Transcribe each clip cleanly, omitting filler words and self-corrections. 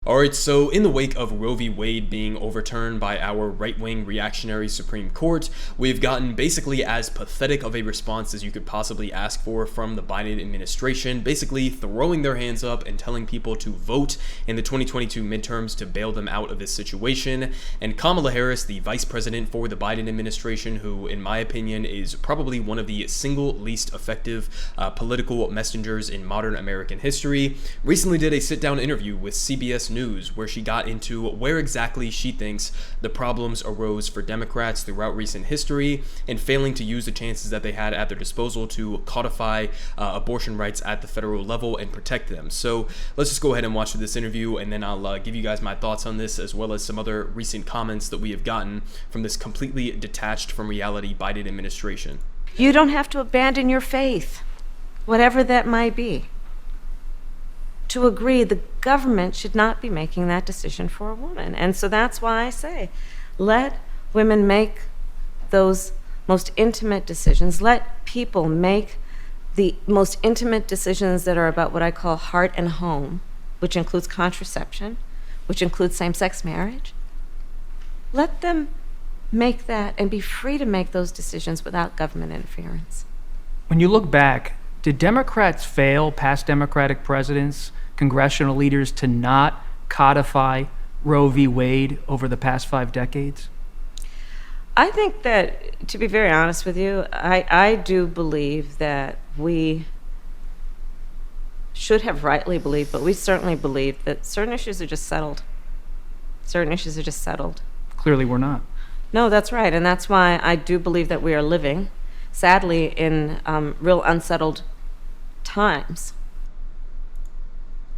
Alright, so in the wake of Roe v. Wade being overturned by our right-wing reactionary Supreme Court, we've gotten basically as pathetic of a response as you could possibly ask for from the Biden administration, basically throwing their hands up and telling people to vote in the 2022 midterms to bail them out of this situation. And Kamala Harris, the vice president for the Biden administration, who in my opinion is probably one of the single least effective political messengers in modern American history, recently did a sit-down interview with CBS News where she got into where exactly she thinks the problems arose for Democrats throughout recent history and failing to use the chances that they had at their disposal to codify abortion rights at the federal level and protect them. So let's just go ahead and watch this interview, and then I'll give you guys my thoughts on this as well as some other recent comments that we have gotten from this completely detached from reality Biden administration. You don't have to abandon your faith, whatever that might be, to agree the government should not be making that decision for a woman. And so that's why I say, let women make those most intimate decisions. Let people make the most intimate decisions that are about what I call heart and home, which includes contraception, which includes same-sex marriage. Let them make that and be free to make those decisions without government interference. When you look back, did Democrats fail, past Democratic presidents, congressional leaders, to not codify Roe v. Wade over the past 5 decades? I think that, to be very honest with you, I do believe that we should have rightly believed, but we certainly believe that certain issues are just settled. Certain issues are just settled. Clearly we're not. No, that's right, and that's why I do believe that we are living, sadly, in real unsettled times.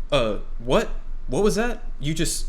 What was that?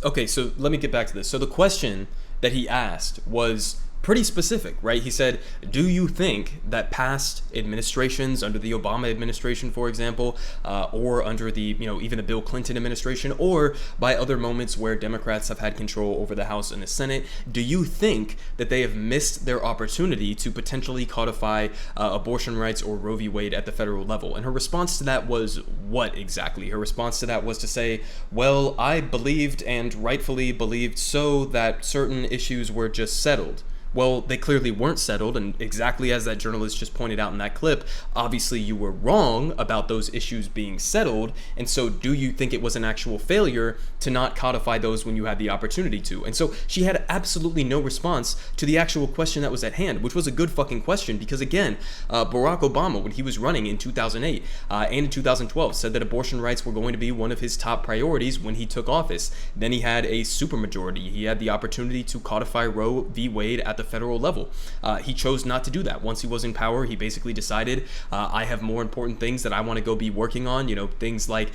Okay, so let me get back to this. So the question that he asked was pretty specific, right? He said, do you think that past administrations, under the Obama administration, for example, or under the, even the Bill Clinton administration, or by other moments where Democrats have had control over the House and the Senate, do you think that they have missed their opportunity to potentially codify abortion rights or Roe v. Wade at the federal level? And her response to that was what exactly? Her response to that was to say, well, I believed and rightfully believed so that certain issues were just settled. Well, they clearly weren't settled, and exactly as that journalist just pointed out in that clip, obviously you were wrong about those issues being settled, and so do you think it was an actual failure to not codify those when you had the opportunity to? And so she had absolutely no response to the actual question that was at hand, which was a good fucking question, because again, Barack Obama, when he was running in 2008 and in 2012, said that abortion rights were going to be one of his top priorities when he took office. Then he had a supermajority. He had the opportunity to codify Roe v. Wade at the federal level. He chose not to do that. Once he was in power, he basically decided, I have more important things that I want to go be working on, things like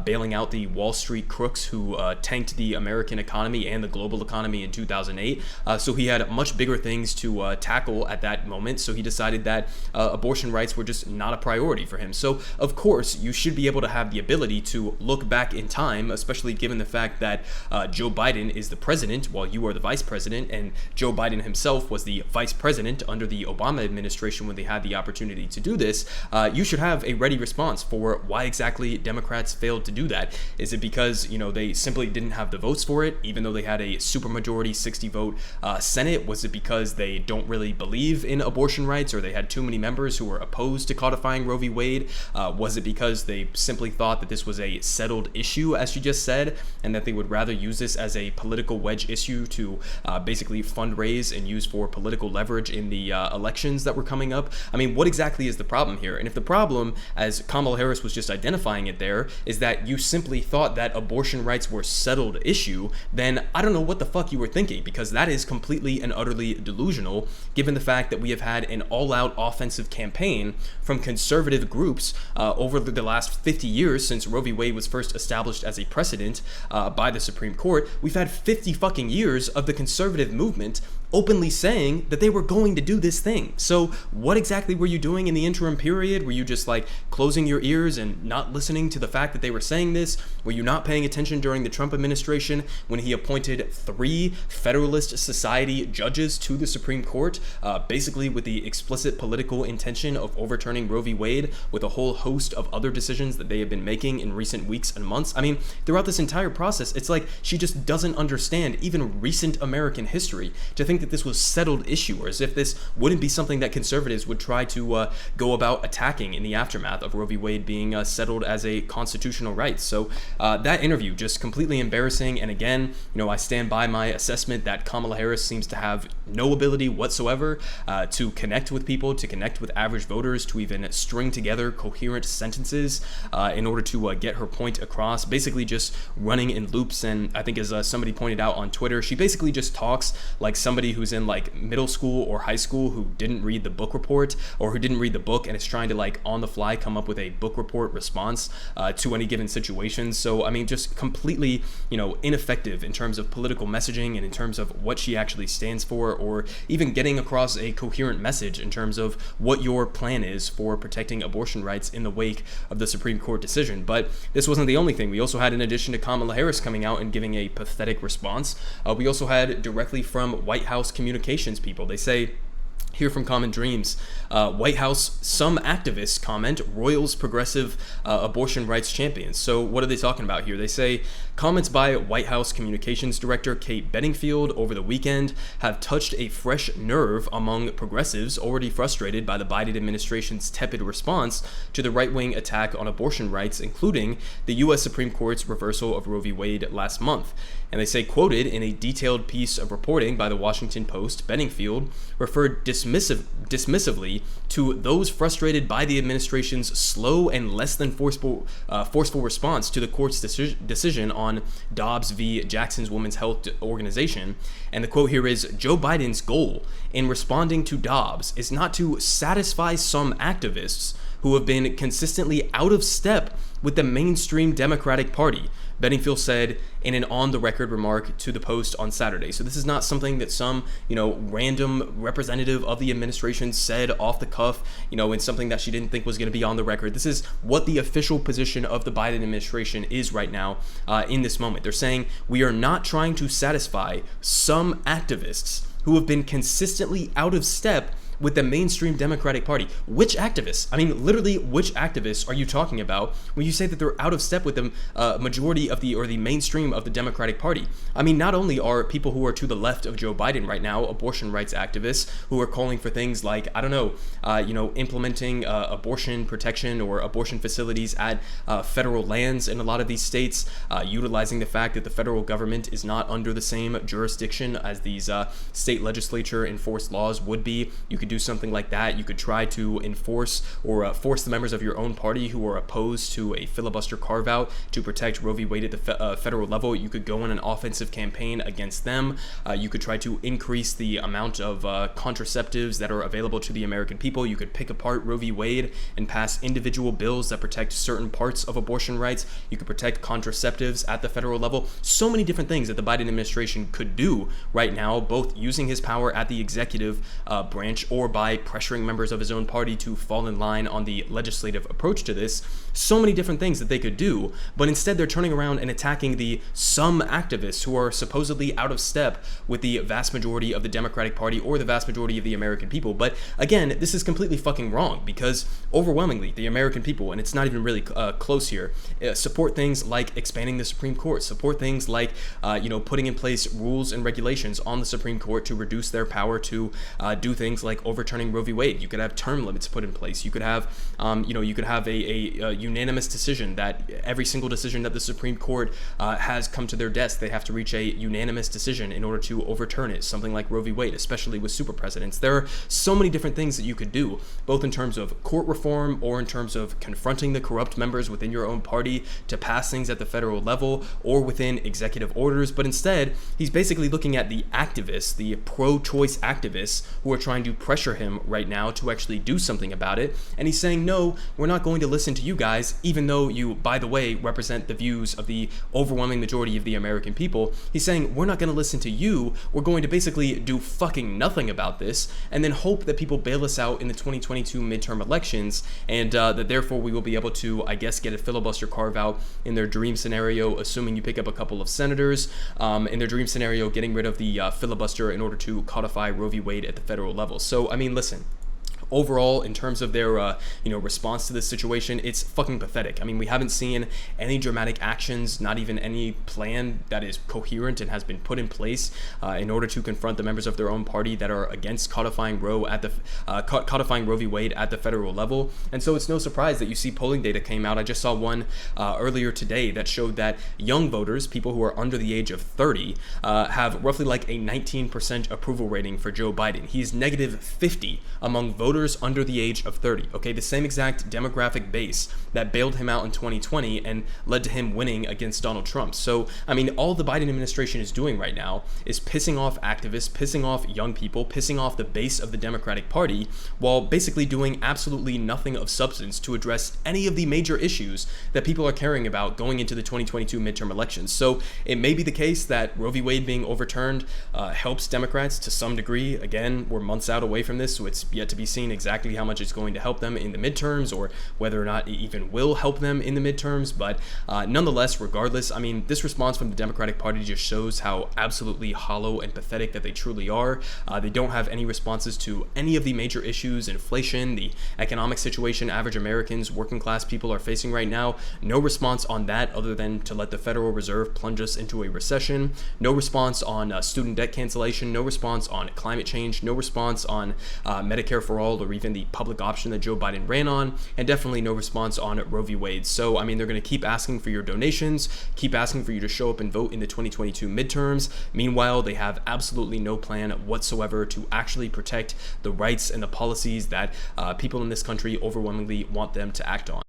bailing out the Wall Street crooks who tanked the American economy and the global economy in 2008. So he had much bigger things to tackle at that moment. So he decided that abortion rights were just not a priority for him. So of course, you should be able to have the ability to look back in time, especially given the fact that Joe Biden is the president while you are the vice president, and Joe Biden himself was the vice president under the Obama administration when they had the opportunity to do this. You should have a ready response for why exactly Democrats failed to do that. Is it because, they simply didn't have the votes for it, even though they had a supermajority 60-vote Senate? Was it because they don't really believe in abortion rights, or they had too many members who were opposed to codifying Roe v. Wade? Was it because they simply thought that this was a settled issue, as she just said, and that they would rather use this as a political wedge issue to basically fundraise and use for political leverage in the elections that were coming up? I mean, what exactly is the problem here? And if the problem, as Kamala Harris was just identifying it there, is that you simply thought that abortion rights were a settled issue, then I don't know what the fuck you were thinking, because that is completely and utterly delusional, given the fact that we have had an all-out offensive campaign from conservative groups over the last 50 years since Roe v. Wade was first established as a precedent by the Supreme Court. We've had 50 fucking years of the conservative movement openly saying that they were going to do this thing. So what exactly were you doing in the interim period? Were you just like closing your ears and not listening to the fact that they were saying this? Were you not paying attention during the Trump administration when he appointed 3 Federalist Society judges to the Supreme Court, basically with the explicit political intention of overturning Roe v. Wade, with a whole host of other decisions that they have been making in recent weeks and months? I mean, throughout this entire process, it's like she just doesn't understand even recent American history to think that this was settled issue, or as if this wouldn't be something that conservatives would try to go about attacking in the aftermath of Roe v. Wade being settled as a constitutional right. So that interview, just completely embarrassing. And again, I stand by my assessment that Kamala Harris seems to have no ability whatsoever to connect with people, to connect with average voters, to even string together coherent sentences in order to get her point across, basically just running in loops. And I think, as somebody pointed out on Twitter, she basically just talks like somebody who's in like middle school or high school who didn't read the book report, or who didn't read the book and is trying to like on the fly come up with a book report response to any given situation. So I mean, just completely ineffective in terms of political messaging and in terms of what she actually stands for, or even getting across a coherent message in terms of what your plan is for protecting abortion rights in the wake of the Supreme Court decision. But this wasn't the only thing. We also had, in addition to Kamala Harris coming out and giving a pathetic response, we also had directly from White House communications people. They say, here from Common Dreams, White House, some activists comment, Royals progressive abortion rights champions. So what are they talking about here? They say, comments by White House Communications Director Kate Bedingfield over the weekend have touched a fresh nerve among progressives already frustrated by the Biden administration's tepid response to the right-wing attack on abortion rights, including the U.S. Supreme Court's reversal of Roe v. Wade last month. And they say, quoted in a detailed piece of reporting by the Washington Post, Bedingfield referred dismissively to those frustrated by the administration's slow and less than forceful response to the court's decision on Dobbs v. Jackson's Women's Health Organization. And the quote here is, Joe Biden's goal in responding to Dobbs is not to satisfy some activists who have been consistently out of step with the mainstream Democratic Party, Bedingfield said in an on-the-record remark to the Post on Saturday. So this is not something that some, random representative of the administration said off the cuff, in something that she didn't think was going to be on the record. This is what the official position of the Biden administration is right now in this moment. They're saying, we are not trying to satisfy some activists who have been consistently out of step with the mainstream Democratic Party. Which activists? I mean, literally, which activists are you talking about when you say that they're out of step with the majority of the mainstream of the Democratic Party? I mean, not only are people who are to the left of Joe Biden right now abortion rights activists who are calling for things like, implementing abortion protection or abortion facilities at federal lands in a lot of these states, utilizing the fact that the federal government is not under the same jurisdiction as these state legislature enforced laws would be. You could do something like that. You could try to enforce or force the members of your own party who are opposed to a filibuster carve-out to protect Roe v. Wade at the federal level. You could go on an offensive campaign against them. You could try to increase the amount of contraceptives that are available to the American people. You could pick apart Roe v. Wade and pass individual bills that protect certain parts of abortion rights. You could protect contraceptives at the federal level. So many different things that the Biden administration could do right now, both using his power at the executive branch or by pressuring members of his own party to fall in line on the legislative approach to this. So many different things that they could do, but instead they're turning around and attacking the some activists who are supposedly out of step with the vast majority of the Democratic Party or the vast majority of the American people. But again, this is completely fucking wrong, because overwhelmingly the American people, and it's not even really close here, support things like expanding the Supreme Court, support things like putting in place rules and regulations on the Supreme Court to reduce their power to do things like overturning Roe v. Wade. You could have term limits put in place. You could have a unanimous decision that every single decision that the Supreme Court has come to their desk, they have to reach a unanimous decision in order to overturn it. Something like Roe v. Wade, especially with super presidents. There are so many different things that you could do, both in terms of court reform or in terms of confronting the corrupt members within your own party to pass things at the federal level or within executive orders. But instead, he's basically looking at the activists, the pro-choice activists who are trying to pressure him right now to actually do something about it. And he's saying, no, we're not going to listen to you guys, even though you, by the way, represent the views of the overwhelming majority of the American people. He's saying, we're not going to listen to you. We're going to basically do fucking nothing about this, and then hope that people bail us out in the 2022 midterm elections, and that therefore we will be able to, I guess, get a filibuster carve out in their dream scenario, assuming you pick up a couple of senators, in their dream scenario, getting rid of the filibuster in order to codify Roe v. Wade at the federal level. So, I mean, listen. Overall, in terms of their response to this situation, it's fucking pathetic. I mean, we haven't seen any dramatic actions, not even any plan that is coherent and has been put in place in order to confront the members of their own party that are against codifying Roe v. Wade at the federal level. And so it's no surprise that you see polling data came out. I just saw one earlier today that showed that young voters, people who are under the age of 30, have roughly like a 19% approval rating for Joe Biden. He's negative 50 among voters under the age of 30. Okay, the same exact demographic base that bailed him out in 2020 and led to him winning against Donald Trump. So, I mean, all the Biden administration is doing right now is pissing off activists, pissing off young people, pissing off the base of the Democratic Party, while basically doing absolutely nothing of substance to address any of the major issues that people are caring about going into the 2022 midterm elections. So it may be the case that Roe v. Wade being overturned helps Democrats to some degree. Again, we're months out away from this, so it's yet to be seen exactly how much it's going to help them in the midterms, or whether or not it even will help them in the midterms. But nonetheless, regardless, I mean, this response from the Democratic Party just shows how absolutely hollow and pathetic that they truly are. They don't have any responses to any of the major issues: inflation, the economic situation average Americans, working class people are facing right now. No response on that other than to let the Federal Reserve plunge us into a recession. No response on student debt cancellation. No response on climate change. No response on Medicare for all, or even the public option that Joe Biden ran on, and definitely no response on Roe v. Wade. So, I mean, they're going to keep asking for your donations, keep asking for you to show up and vote in the 2022 midterms. Meanwhile, they have absolutely no plan whatsoever to actually protect the rights and the policies that people in this country overwhelmingly want them to act on.